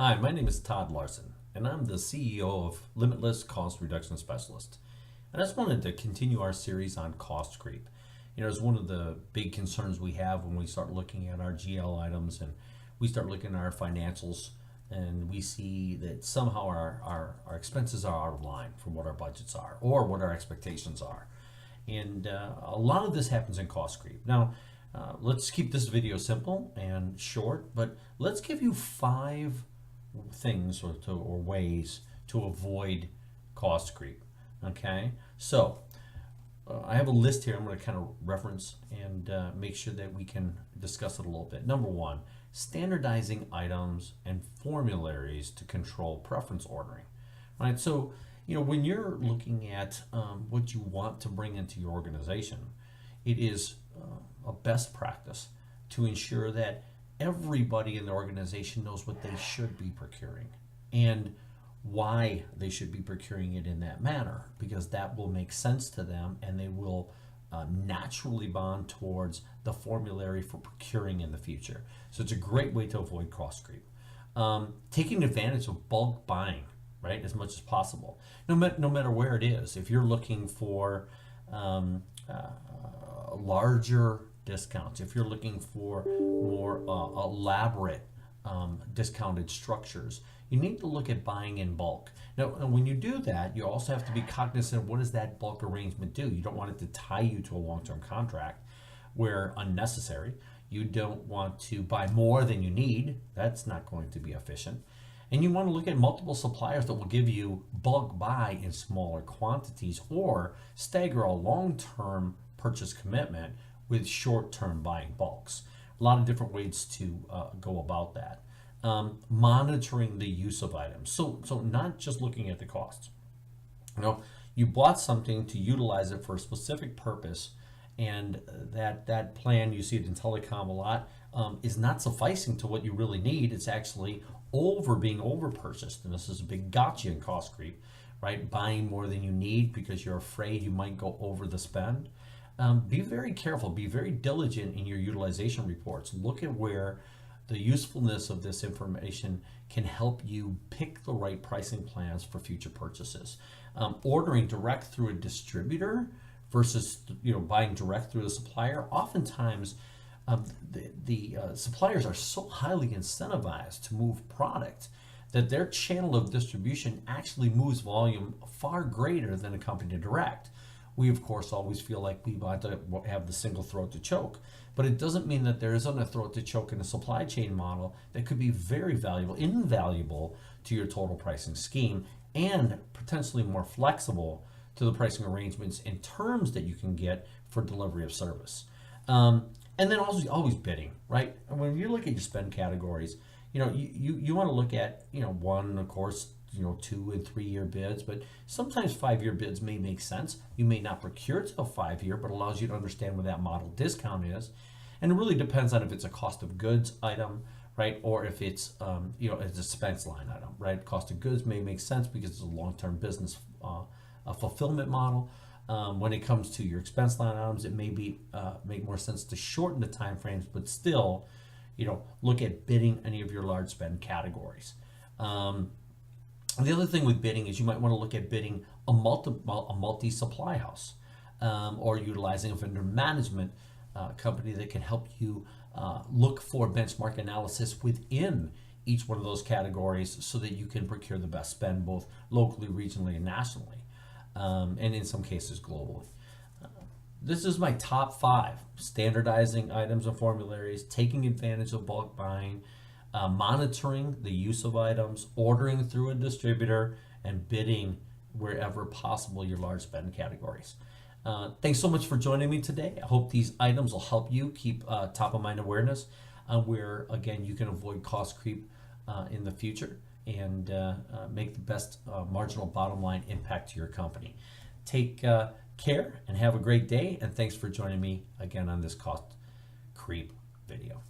Hi, my name is Todd Larsen, and I'm the CEO of Limitless Cost Reduction Specialist. And I just wanted to continue our series on cost creep. It's one of the big concerns we have when we start looking at our GL items and we start looking at our financials and we see that somehow our expenses are out of line from what our budgets are or what our expectations are. And a lot of this happens in cost creep. Now, let's keep this video simple and short, but let's give you 5 things or ways to avoid cost creep. Okay, so I have a list here I'm going to kind of reference and make sure that we can discuss it a little bit. Number 1, standardizing items and formularies to control preference ordering. Right, so when you're looking at what you want to bring into your organization, it is a best practice to ensure that everybody in the organization knows what they should be procuring and why they should be procuring it in that manner, because that will make sense to them and they will naturally bond towards the formulary for procuring in the future. So it's a great way to avoid cost creep. Taking advantage of bulk buying, right, as much as possible, no matter where it is. If you're looking for larger discounts, if you're looking for more elaborate discounted structures, you need to look at buying in bulk. Now, when you do that, you also have to be cognizant of what does that bulk arrangement do. You don't want it to tie you to a long-term contract where unnecessary. You don't want to buy more than you need. That's not going to be efficient. And you want to look at multiple suppliers that will give you bulk buy in smaller quantities or stagger a long-term purchase commitment with short-term buying bulks. A lot of different ways to go about that. Monitoring the use of items. So not just looking at the costs. You bought something to utilize it for a specific purpose, and that plan, you see it in telecom a lot, is not sufficing to what you really need. It's actually being over purchased, and this is a big gotcha in cost creep, right? Buying more than you need because you're afraid you might go over the spend. Be very careful, be very diligent in your utilization reports. Look at where the usefulness of this information can help you pick the right pricing plans for future purchases. Ordering direct through a distributor versus buying direct through the supplier. Oftentimes, the suppliers are so highly incentivized to move product that their channel of distribution actually moves volume far greater than a company direct. We, of course, always feel like we want to have the single throat to choke, but it doesn't mean that there isn't a throat to choke in a supply chain model that could be very invaluable to your total pricing scheme, and potentially more flexible to the pricing arrangements and terms that you can get for delivery of service. And then also always bidding, right? And when you look at your spend categories, you want to look at, one, of course, 2 and 3 year bids, but sometimes 5-year bids may make sense. You may not procure till 5-year, but allows you to understand what that model discount is. And it really depends on if it's a cost of goods item, right? Or if it's, it's a expense line item, right? Cost of goods may make sense because it's a long-term business a fulfillment model. When it comes to your expense line items, it may be make more sense to shorten the time frames, but still, look at bidding any of your large spend categories. The other thing with bidding is you might want to look at bidding a multi-supply house or utilizing a vendor management company that can help you look for benchmark analysis within each one of those categories so that you can procure the best spend both locally, regionally, and nationally, and in some cases globally. This is my top 5: standardizing items and formularies, taking advantage of bulk buying, monitoring the use of items, ordering through a distributor, and bidding wherever possible your large spend categories. Thanks so much for joining me today. I hope these items will help you keep top of mind awareness where, again, you can avoid cost creep in the future and make the best marginal bottom line impact to your company. Take care and have a great day, and thanks for joining me again on this cost creep video.